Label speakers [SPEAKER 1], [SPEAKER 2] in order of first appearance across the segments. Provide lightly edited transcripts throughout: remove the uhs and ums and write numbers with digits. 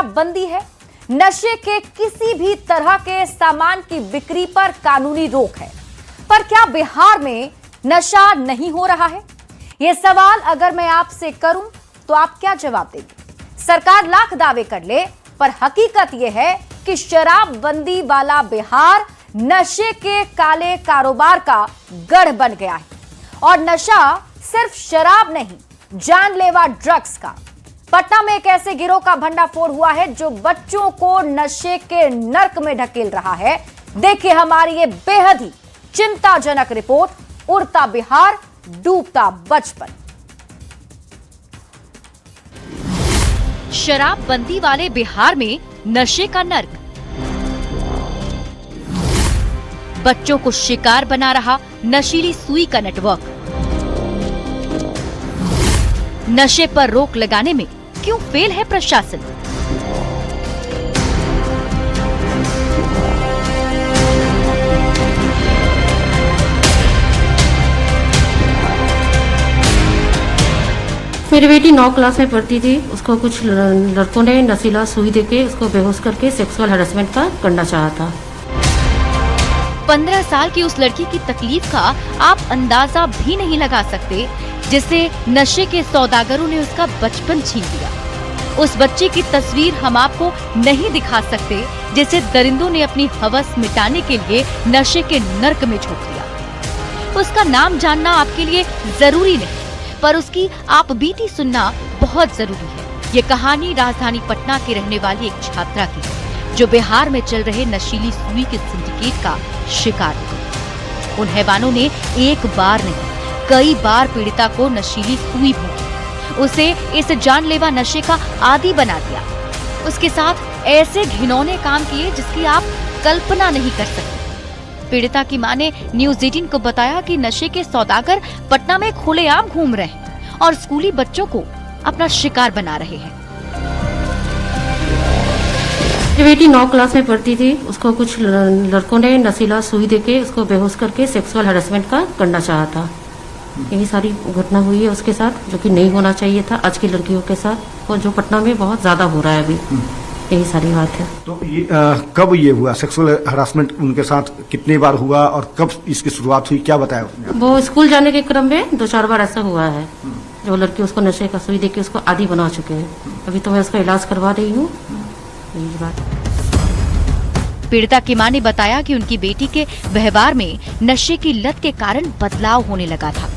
[SPEAKER 1] शराबबंदी है, नशे के किसी भी तरह के सामान की बिक्री पर कानूनी रोक है। पर क्या बिहार में नशा नहीं हो रहा है? यह सवाल अगर मैं आपसे करूं तो आप क्या जवाब देंगे? सरकार लाख दावे कर ले, पर हकीकत यह है कि शराबबंदी वाला बिहार नशे के काले कारोबार का गढ़ बन गया है। और नशा सिर्फ शराब नहीं, जानलेवा ड्रग्स का। पटना में एक ऐसे गिरोह का भंडाफोड़ हुआ है जो बच्चों को नशे के नर्क में ढकेल रहा है। देखिए हमारी ये बेहद ही चिंताजनक रिपोर्ट, उड़ता बिहार, डूबता बचपन।
[SPEAKER 2] शराबबंदी वाले बिहार में नशे का नर्क, बच्चों को शिकार बना रहा नशीली सुई का नेटवर्क। नशे पर रोक लगाने में क्यों फेल है प्रशासन?
[SPEAKER 3] मेरी बेटी 9 क्लास में पढ़ती थी। उसको कुछ लड़कों ने नशीला सुई देके उसको बेहोश करके सेक्सुअल हैरेसमेंट का करना चाहा था।
[SPEAKER 2] 15 साल की उस लड़की की तकलीफ का आप अंदाजा भी नहीं लगा सकते, जिसे नशे के सौदागरों ने उसका बचपन छीन लिया। उस बच्चे की तस्वीर हम आपको नहीं दिखा सकते, जिसे दरिंदों ने अपनी हवस मिटाने के लिए नशे के नर्क में झोंक दिया। उसका नाम जानना आपके लिए जरूरी नहीं, पर उसकी आप बीती सुनना बहुत जरूरी है। ये कहानी राजधानी पटना की रहने वाली एक छात्रा की, जो बिहार में चल रहे नशीली सुई के सिंडिकेट का शिकार हुई। उन हैवानों ने एक बार नहीं, कई बार पीड़िता को नशीली सुई भोंकी, उसे इस जानलेवा नशे का आदी बना दिया। उसके साथ ऐसे घिनौने काम किए जिसकी आप कल्पना नहीं कर सकते। पीड़िता की मां ने न्यूज़ 18 को बताया कि नशे के सौदागर पटना में खुलेआम घूम रहे हैं और स्कूली बच्चों को अपना शिकार बना रहे हैं।
[SPEAKER 3] मेरी बेटी 9 क्लास में पढ़ती थी। उसको कुछ लड़कों ने नशीला सुई देके उसको बेहोश करके सेक्सुअल हैरेसमेंट का करना चाहा था। यही सारी घटना हुई है उसके साथ, जो कि नहीं होना चाहिए था आज की लड़कियों के साथ, और जो पटना में बहुत ज्यादा हो रहा है अभी। यही सारी बात है।
[SPEAKER 4] तो ये कब ये हुआ सेक्सुअल हरासमेंट उनके साथ, कितनी बार हुआ और कब इसकी शुरुआत हुई, क्या बताया उसने?
[SPEAKER 3] वो स्कूल जाने के क्रम में 2-4 बार ऐसा हुआ है, जो लड़की उसको नशे का सुई देके उसको आदी बना चुके हैं। अभी तो मैं उसका इलाज करवा रही हूँ। यही बात।
[SPEAKER 2] पीड़िता की मां ने बताया कि उनकी बेटी के व्यवहार में नशे की लत के कारण बदलाव होने लगा था।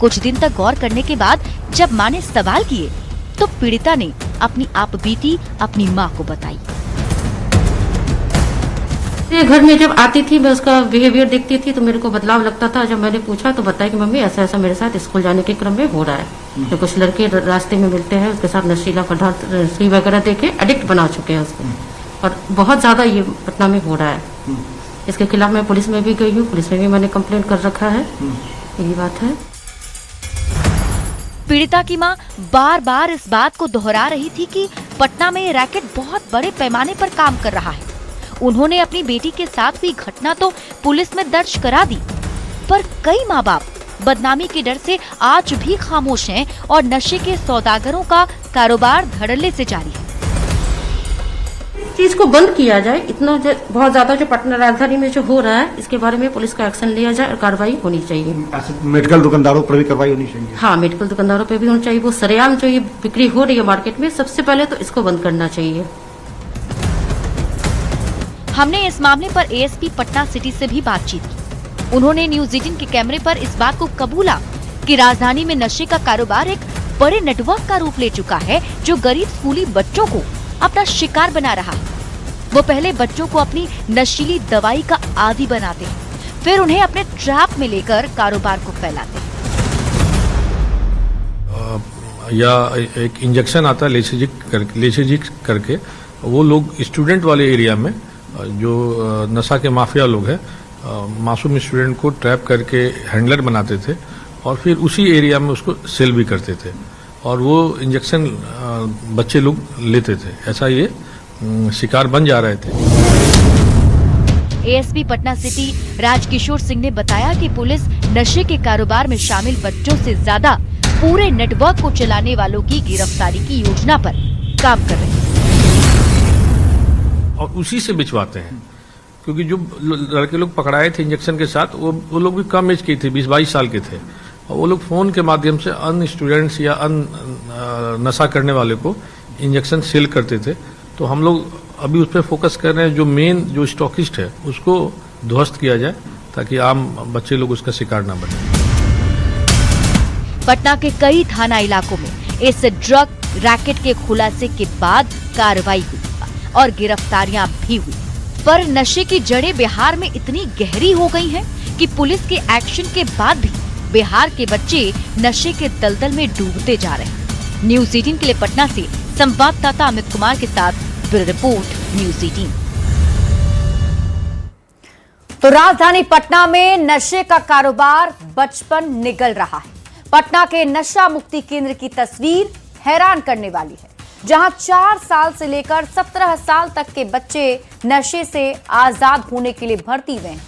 [SPEAKER 2] कुछ दिन तक गौर करने के बाद जब मां ने सवाल किए, तो पीड़िता ने अपनी आप बीती अपनी मां को बताई।
[SPEAKER 3] घर में जब आती थी, मैं उसका बिहेवियर देखती थी तो मेरे को बदलाव लगता था। जब मैंने पूछा तो बताया कि मम्मी ऐसा ऐसा मेरे साथ स्कूल जाने के क्रम में हो रहा है। तो कुछ लड़के रास्ते में मिलते हैं, उसके साथ नशीला पदार्थ सुई वगैरह देके एडिक्ट बना चुके हैं उसको, और बहुत ज्यादा ये पटना में हो रहा है। इसके खिलाफ मैं पुलिस में भी गई हूँ, पुलिस में भी मैंने कंप्लेंट कर रखा है। यही बात है।
[SPEAKER 2] पीड़िता की मां बार बार इस बात को दोहरा रही थी कि पटना में ये रैकेट बहुत बड़े पैमाने पर काम कर रहा है। उन्होंने अपनी बेटी के साथ हुई घटना तो पुलिस में दर्ज करा दी, पर कई माँ बाप बदनामी के डर से आज भी खामोश हैं और नशे के सौदागरों का कारोबार धड़ल्ले से जारी है।
[SPEAKER 3] चीज को बंद किया जाए। इतना बहुत ज्यादा जो पटना राजधानी में जो हो रहा है, इसके बारे में पुलिस का एक्शन लिया जाए और कार्रवाई होनी चाहिए।
[SPEAKER 4] मेडिकल दुकानदारों पर भी कार्रवाई होनी चाहिए।
[SPEAKER 3] हाँ, मेडिकल दुकानदारों पे भी होनी चाहिए। वो सरेआम जो ये बिक्री हो रही है मार्केट में, सबसे पहले तो इसको बंद करना चाहिए।
[SPEAKER 2] हमने इस मामले पर एएसपी पटना सिटी से भी बातचीत की। उन्होंने न्यूज़ 18 के कैमरे पर इस बात को कबूला कि राजधानी में नशे का कारोबार एक बड़े नेटवर्क का रूप ले चुका है, जो गरीब स्कूली बच्चों को अपना शिकार बना रहा है। वो पहले बच्चों को अपनी नशीली दवाई का आदी बनाते हैं, फिर उन्हें अपने ट्रैप में लेकर कारोबार को फैलाते हैं।
[SPEAKER 5] या एक इंजेक्शन आता है लेसीजिक करके, वो लोग स्टूडेंट वाले एरिया में जो नशा के माफिया लोग हैं, मासूम स्टूडेंट को ट्रैप करके हैंडलर बनाते थे और फिर उसी एरिया में उसको सेल भी करते थे, और वो इंजेक्शन बच्चे लोग लेते थे। ऐसा ये शिकार बन जा रहे थे।
[SPEAKER 2] एएसपी पटना सिटी राजकिशोर सिंह ने बताया कि पुलिस नशे के कारोबार में शामिल बच्चों से ज्यादा पूरे नेटवर्क को चलाने वालों की गिरफ्तारी की योजना पर काम कर रही है।
[SPEAKER 5] और उसी से बिचवाते हैं। क्योंकि जो लड़के लोग पकड़ाए थे इंजेक्शन के साथ वो लोग भी कम एज के थे, 20-22 साल के थे, और वो लोग फोन के माध्यम से अन्य स्टूडेंट्स या अन्य नशा करने वाले को इंजेक्शन सेल करते थे। तो हम लोग अभी उस पर फोकस कर रहे हैं, जो मेन जो स्टॉकिस्ट है उसको ध्वस्त किया जाए ताकि आम बच्चे लोग उसका शिकार न बने।
[SPEAKER 2] पटना के कई थाना इलाकों में इस ड्रग रैकेट के खुलासे के बाद कार्रवाई हुई और गिरफ्तारियां भी हुई, पर नशे की जड़ें बिहार में इतनी गहरी हो गई हैं कि पुलिस के एक्शन के बाद भी बिहार के बच्चे नशे के दलदल में डूबते जा रहे हैं। न्यूज़ 18 के लिए पटना से संवाददाता अमित कुमार के साथ ब्यूरो रिपोर्ट न्यूज़ 18।
[SPEAKER 1] तो राजधानी पटना में नशे का कारोबार बचपन निगल रहा है। पटना के नशा मुक्ति केंद्र की तस्वीर हैरान करने वाली है, जहां 4 साल से लेकर 17 साल तक के बच्चे नशे से आजाद होने के लिए भर्ती हुए हैं।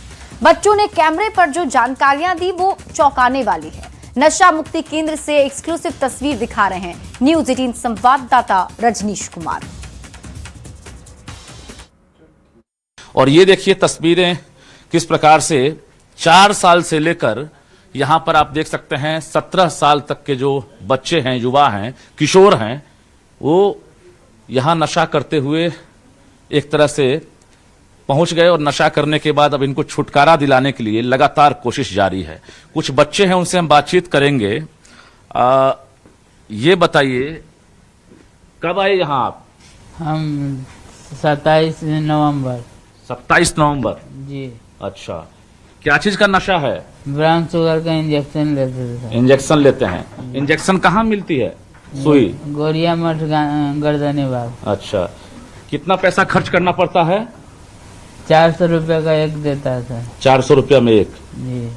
[SPEAKER 1] बच्चों ने कैमरे पर जो जानकारियां दी वो चौंकाने वाली है। नशा मुक्ति केंद्र से एक्सक्लूसिव तस्वीर दिखा रहे हैं न्यूज़ 18 संवाददाता रजनीश कुमार।
[SPEAKER 6] और ये देखिए तस्वीरें किस प्रकार से 4 साल से लेकर यहां पर आप देख सकते हैं 17 साल तक के जो बच्चे हैं, युवा हैं, किशोर हैं, वो यहां नशा करते हुए एक तरह से पहुंच गए और नशा करने के बाद अब इनको छुटकारा दिलाने के लिए लगातार कोशिश जारी है। कुछ बच्चे हैं, उनसे हम बातचीत करेंगे। ये बताइए कब आए यहां आप?
[SPEAKER 7] हम 27 नवंबर।
[SPEAKER 6] 27 नवंबर
[SPEAKER 7] जी।
[SPEAKER 6] अच्छा, क्या चीज का नशा है?
[SPEAKER 7] ब्राउन शुगर का इंजेक्शन लेते थे।
[SPEAKER 6] इंजेक्शन लेते हैं। इंजेक्शन कहाँ मिलती है? सुई?
[SPEAKER 7] गोरिया मठ गर्दनी बाग।
[SPEAKER 6] अच्छा, कितना पैसा खर्च करना पड़ता है?
[SPEAKER 7] 400 रुपये का एक देता था।
[SPEAKER 6] 400 रुपया में एक?
[SPEAKER 7] जी।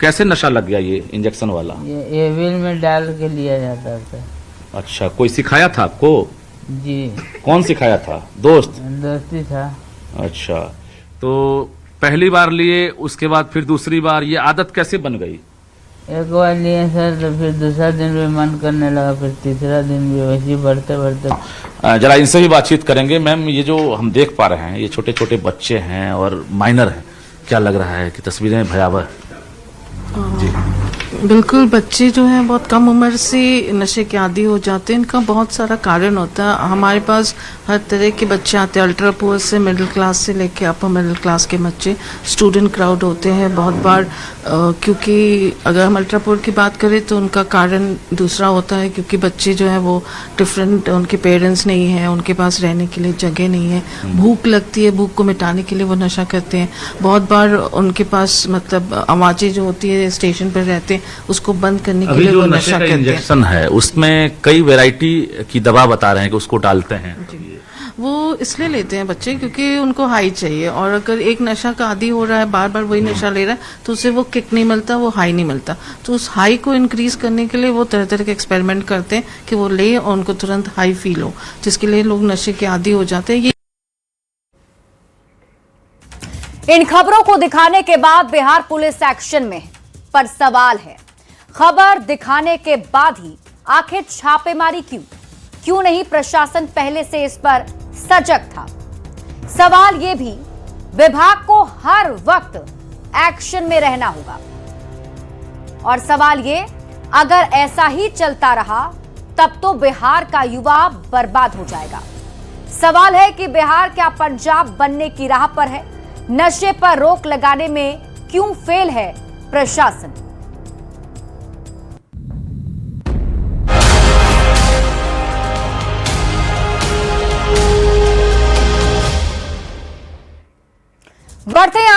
[SPEAKER 6] कैसे नशा लग गया ये इंजेक्शन वाला?
[SPEAKER 7] ये बिल में डाल के लिया जाता था।
[SPEAKER 6] अच्छा, कोई सिखाया था आपको?
[SPEAKER 7] जी।
[SPEAKER 6] कौन सिखाया था? दोस्त?
[SPEAKER 7] दोस्ती था।
[SPEAKER 6] अच्छा, तो पहली बार लिए, उसके बाद फिर दूसरी बार, ये आदत कैसे बन गई?
[SPEAKER 7] एक बार लिए सर, तो फिर दूसरा दिन भी मन करने लगा, फिर तीसरा दिन भी, वैसे बढ़ते बढ़ते।
[SPEAKER 6] जरा इनसे भी बातचीत करेंगे। मैम, ये जो हम देख पा रहे हैं ये छोटे छोटे बच्चे हैं और माइनर हैं, क्या लग रहा है कि तस्वीरें भयावह?
[SPEAKER 8] बिल्कुल, बच्चे जो हैं बहुत कम उम्र से नशे के आदी हो जाते हैं। इनका बहुत सारा कारण होता है। हमारे पास हर तरह के बच्चे आते हैं, अल्ट्रा पुअर से मिडिल क्लास से लेके अपर मिडिल क्लास के बच्चे। स्टूडेंट क्राउड होते हैं बहुत बार, क्योंकि अगर हम अल्ट्रा पुअर की बात करें तो उनका कारण दूसरा होता है, क्योंकि बच्चे जो है वो डिफरेंट, उनके पेरेंट्स नहीं हैं, उनके पास रहने के लिए जगह नहीं है, भूख लगती है, भूख को मिटाने के लिए वो नशा करते हैं। बहुत बार उनके पास मतलब आवाज़ें जो होती है स्टेशन पर रहते हैं, उसको बंद करने के लिए वो नशा करते हैं।
[SPEAKER 6] इंजेक्शन है उसमें कई वैरायटी की दवा बता रहे हैं कि उसको डालते हैं।
[SPEAKER 8] वो इसलिए लेते हैं बच्चे क्योंकि उनको हाई चाहिए, और अगर एक नशा का आदी हो रहा है, बार बार वही नशा ले रहा है, तो उसे वो किक नहीं मिलता, वो हाई नहीं मिलता। तो उस हाई को इंक्रीज करने के लिए वो तरह तरह के एक्सपेरिमेंट करते हैं कि वो ले और उनको तुरंत हाई फील हो, जिसके लिए लोग नशे के आदी हो जाते हैं।
[SPEAKER 1] इन खबरों को दिखाने के बाद बिहार पुलिस एक्शन में, पर सवाल है, खबर दिखाने के बाद ही आखिर छापेमारी क्यों नहीं प्रशासन पहले से इस पर सजग था? सवाल यह भी, विभाग को हर वक्त एक्शन में रहना होगा। और सवाल ये, अगर ऐसा ही चलता रहा तब तो बिहार का युवा बर्बाद हो जाएगा। सवाल है कि बिहार क्या पंजाब बनने की राह पर है? नशे पर रोक लगाने में क्यों फेल है प्रशासन? बढ़ते हैं